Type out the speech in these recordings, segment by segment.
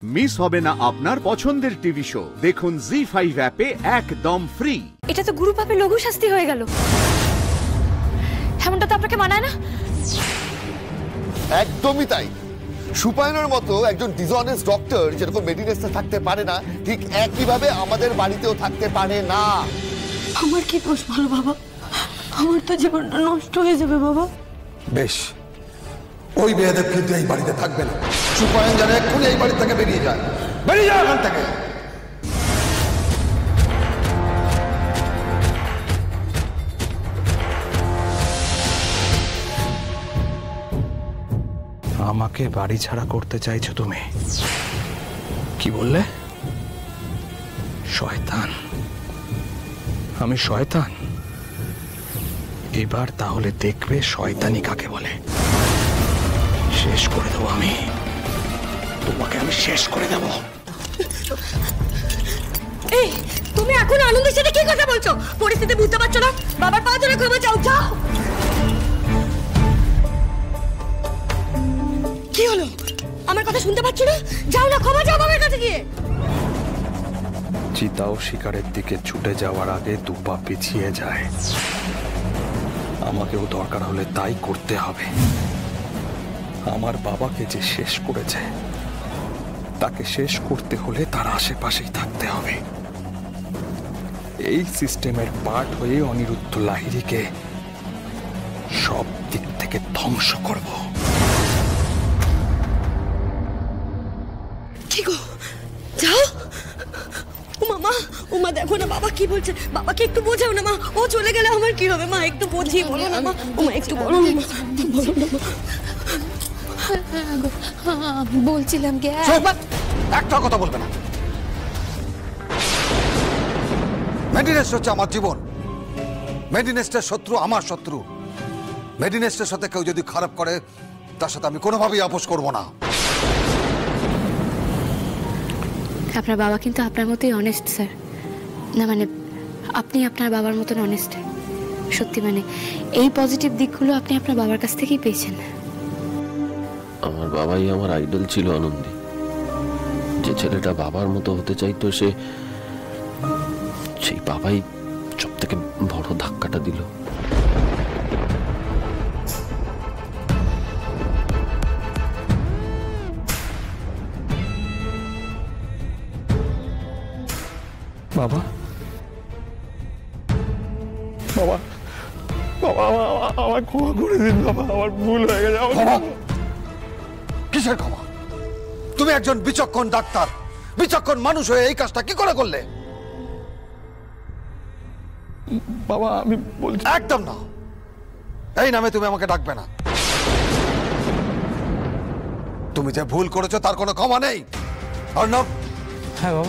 Miss হবে না আপনার পছন্দের টিভি শো। দেখুন জি5 অ্যাপে একদম ফ্রি। এটা তো গুরু পাপে লঘু শাস্তি হয়ে গেল। এমনটা তো আপনাকে মানায় না। একদমই তাই। সুপায়নের মতো একজন ডিসঅনেস্ট ডক্টর যেরকম মেডিনেসে থাকতে পারে না, ঠিক একইভাবে আমাদের বাড়িতেও থাকতে পারে না। আমার কি দোষ ভালো বাবা? আমার তো জীবনটা নষ্ট হয়ে যাবে বাবা। বেশ, ওই বেয়াদব কিন্তু এই বাড়িতে থাকবে না। সুপায়ন যেন এক্ষুনি এই বাড়ি থেকে বেরিয়ে যায়। বেরিয়ে যায় এখান থেকে। আমাকে বাড়ি ছাড়া করতে চাইছো তুমি? কি বললে? শয়তান? আমি শয়তান? এবার তাহলে দেখবে শয়তানি কাকে বলে। শেষ করে দেবো আমি তোমাকে, আমি শেষ করে দেবো। এই তুমি এখন আনন্দের সাথে কি কথা বলছো? পরিস্থিতি বুঝতে পারছো না? বাবার পা ধরে ক্ষমা চাও, যাও। কি হলো? আমার কথা শুনতে পাচ্ছ না? যাও না, ক্ষমা চাও বাবার কাছে গিয়ে। চিতাও শিকারের দিকে ছুটে যাওয়ার আগে দুপা পিছিয়ে যায়। আমাকেও দরকার হলে তাই করতে হবে। আমার বাবাকে যে শেষ করেছে, তাকে শেষ করতে হলে তার আশেপাশেই থাকতে হবে। এই সিস্টেমের পার্ট হয়ে অনিরুদ্ধ লাহিড়ীকে সব দিক থেকে ধ্বংস করব। কি গো, যাও। মামা, ওমা দেখো না বাবা কি বলছে। বাবাকে একটু বোঝাও না মা, ও চলে গেলে আমার কি হবে? মা একটু বুঝিয়ে বলো না মা। ওমা একটু বলো না মা, বলো না মা। বলছিলাম কি একটা কথা বলবে না। মেডিনেস্ট হচ্ছে আমার জীবন। মেডিনেস্টের শত্রু আমার শত্রু। মেডিনেস্টের সাথে কেউ যদি খারাপ করে, তার সাথে আমি কোনোভাবেই আপোষ করব না। আপনার বাবা কিন্তু আপনার মতোই অনেস্ট স্যার। না মানে আপনি আপনার বাবার মতন অনেস্ট। সত্যি মানে এই পজিটিভ দিকগুলো আপনি আপনার বাবার কাছ থেকেই পেয়েছেন। আমার বাবাই আমার আইডল ছিল আনন্দী। যে ছেলেটা বাবার মতো হতে চাইতো, সেই বাবাই সব থেকে বড় ধাক্কাটা দিল। বাবা, বাবা, বাবা, আমার ক্ষমা করে দিন বাবা, আমার ভুল হয়ে গেছে। কিসের ক্ষমা? তুমি একজন বিচক্ষণ ডাক্তার, বিচক্ষণ মানুষ হয়ে এই কাজটা কি করে করলে? বাবা আমি বলছি, একদম না। এই নামে তুমি আমাকে ডাকবে না। তুমি যে ভুল করেছো তার কোনো ক্ষমা নেই। অর্ণব,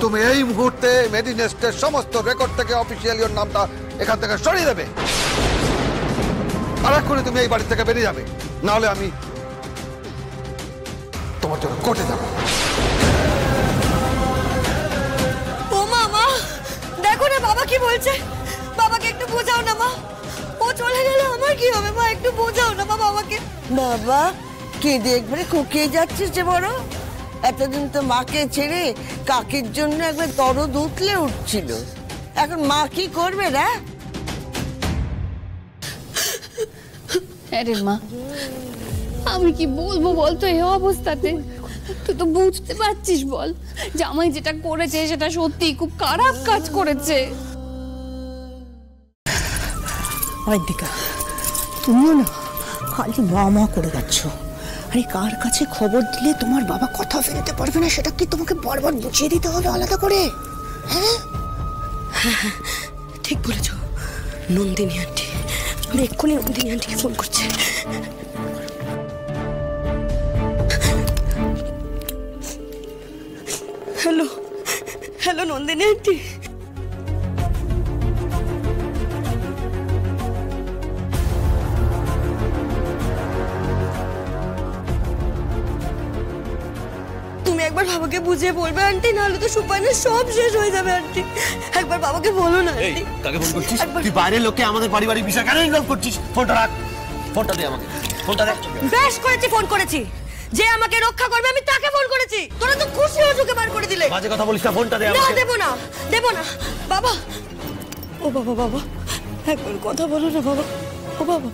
তুমি এই মুহূর্তে মেডিনেস্টের সমস্ত রেকর্ড থেকে অফিসিয়ালি ওর নামটা এখান থেকে সরিয়ে দেবে। আর এক্ষুনি তুমি এই বাড়ি থেকে বেরিয়ে যাবে, না হলে আমি তোমার জন্য কোর্টে যাব। ও মা, দেখো না বাবা কি বলছে। বাবাকে একটু বোঝাও না মা, ও চলে গেলে আমার কি হবে? মা একটু বোঝাও না মা বাবাকে। বাবা কেঁদে একবারে কুকিয়ে যাচ্ছিস যে বড়। এতদিন তো মাকে ছেড়ে কাকির জন্য একবার দরদ উতলে উঠছিল, এখন মা কি করবে রে? আরে মা, আমি কি বলবো বলতো এই অবস্থাতে? তুই তো বুঝতে পারছিস বল, জামাই যেটা করেছে সেটা সত্যি খুব খারাপ কাজ করেছে। অন্তিকা, তুমিও না খালি মা করে যাচ্ছ। আরে কার কাছে খবর দিলে তোমার বাবা কথা ফেলতে পারবে না, সেটা কি তোমাকে বারবার বুঝিয়ে দিতে হবে আলাদা করে? হ্যাঁ, ঠিক বলেছ নন্দিনী আন্টি। আমি এক্ষুনি নন্দিনী আন্টিকে ফোন করছি। Hello hello Nandini aunty. তুমি একবার বাবাকে বুঝিয়ে বলবে আন্টি, নাহলে তো সুপানের সব শেষ হয়ে যাবে আন্টি। একবার বাবাকে বলো না আন্টি। কাকে ফোন করছিস? তুই বাইরের লোককে আমাদের পারিবারিক বিষয় কেন ইনভলভ করছিস? ফোনটা রাখ, ফোনটা দে আমাকে, ফোনটা দে। বেশ করেছি, ফোন করেছি। যে আমাকে রক্ষা করবে আমি তাকে ফোন করেছি। তোরা তো খুশি হয়ে ঢুকে বার করে দিলে। বাজে কথা বলিস না, ফোনটা দে না আমাকে। দেব না বাবা। ও বাবা, বাবা একবার কথা বলো না বাবা। ও বাবা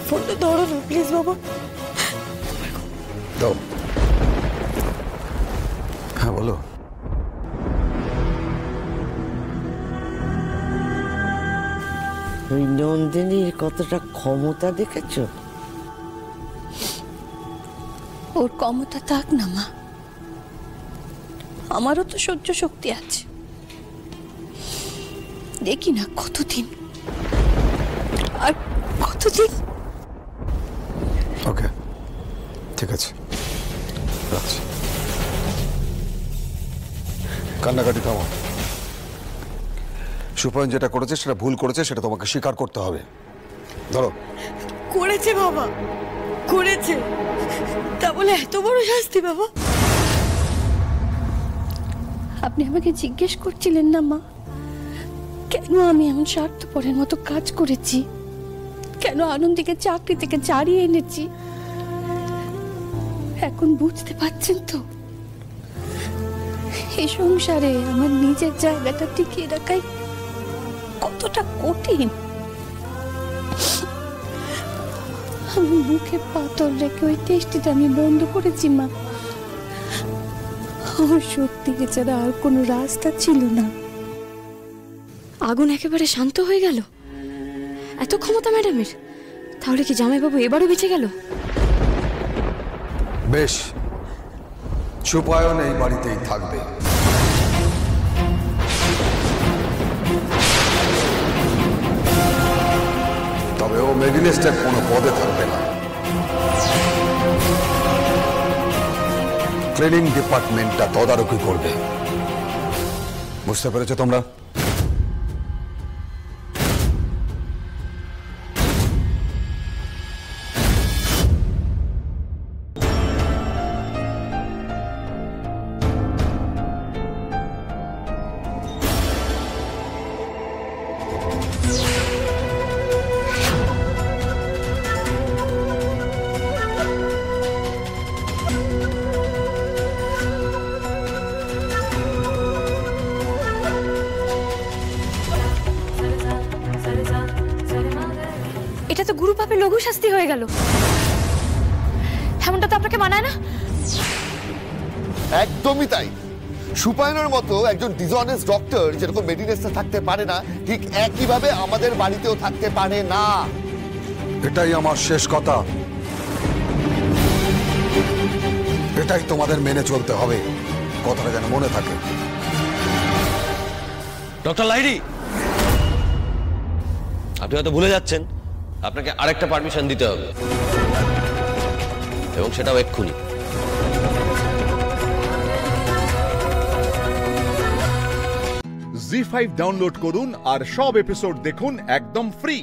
ফোনটা ধরো না প্লিজ বাবা। দাও। হ্যাঁ বলো। ওই নন্দিনীর কতটা ক্ষমতা দেখেছো? ওর ক্ষমতা থাক না মা, আমারও তো সহ্য শক্তি আছে। দেখি না কতদিন আর কতদিন। ওকে ঠিক আছে, রাখছি। কান্নাকাটি থামো। সুপয়ন যেটা করেছে সেটা ভুল করেছে, সেটা তোমাকে স্বীকার করতে হবে। ধরো। করেছে বাবা, করেছে, তা বলে এত বড় শাস্তি বাবা? আপনি আমাকে জিজ্ঞেস করছিলেন না মা, কেন আমি এমন স্বার্থপরের মতো কাজ করেছি, কেন আনন্দীকে চাকরি থেকে ছাড়িয়ে এনেছি? এখন বুঝতে পারছেন তো এই সংসারে আমার নিজের জায়গাটা টিকিয়ে রাখাই কতটা কঠিন। আমি মুখে পাথর রেখে ওই টেস্টিটা আমি বন্ধ করেছি মা। আমার সত্যি ছাড়া আর কোনো রাস্তা ছিল না। আগুন একেবারে শান্ত হয়ে গেল? এত ক্ষমতা ম্যাডামের? তাহলে কি জামাইবাবু এবারও বেঁচে গেল? বেশ, সুপয়ন এই বাড়িতেই থাকবে। তবে ও মেডিলিস্টের কোনো পদে থাকবে না, ক্লিনিং ডিপার্টমেন্টটা তদারকি করবে। বুঝতে পেরেছো তোমরা? এটা তো গুরু পাপে লঘু শাস্তি হয়ে গেল। এমনটা তো আপনাকে মানায় না। একদমই তাই। সুপায়নের মতো একজন ডিসঅনেস্ট ডক্টর যেরকম মেডিনেসে থাকতে পারে না, ঠিক একইভাবে আমাদের বাড়িতেও থাকতে পারে না। এটাই আমার শেষ কথা, এটাই তোমাদের মেনে চলতে হবে। কথাটা যেন মনে থাকে। ডক্টর লাহিড়ী, আপনি হয়তো ভুলে যাচ্ছেন, আপনাকে আরেকটা পারমিশন দিতে হবে, এবং সেটাও এক্ষুনি। জি5 ডাউনলোড করুন আর সব এপিসোড দেখুন একদম ফ্রি।